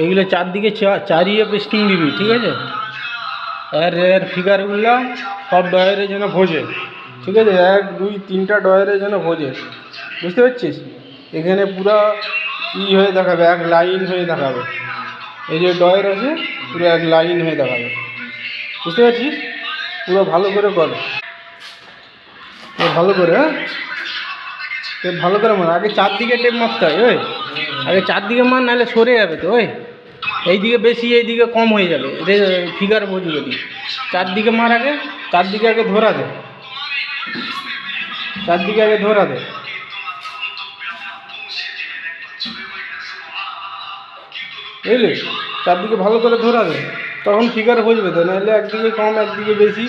এইগুলো চারদিকে চারিয়ে পেস্টিং দিবি, ঠিক আছে? এর ফিগারগুলো সব ডয়ারে যেন ভোজে, ঠিক আছে? 1 2 3টা ডয়ারে যেন ভোজে, বুঝতে পারছিস? এখানে পুরা হয়ে দেখাবে, এক লাইন হয়ে দেখাবে। এই যে ডয়ার আছে পুরো এক লাইন হয়ে দেখাবে, বুঝতে পারছিস? পুরো ভালো করে কর, ভালো করে। হ্যাঁ, ভালো করে মার। আগে চারদিকে টেপ মারতে হয়, ওই আগে চারদিকে মার, নাহলে সরে যাবে তো। ওই এইদিকে বেশি এইদিকে কম হয়ে যাবে, ফিগার বুঝবে। চারদিকে মার, আগে চারদিকে আগে ধরা দে, চারদিকে আগে ধরা দে, বুঝলি? চারদিকে ভালো করে ধরা দে, তখন ফিগার বুঝবে তো, নাহলে একদিকে কম একদিকে বেশি।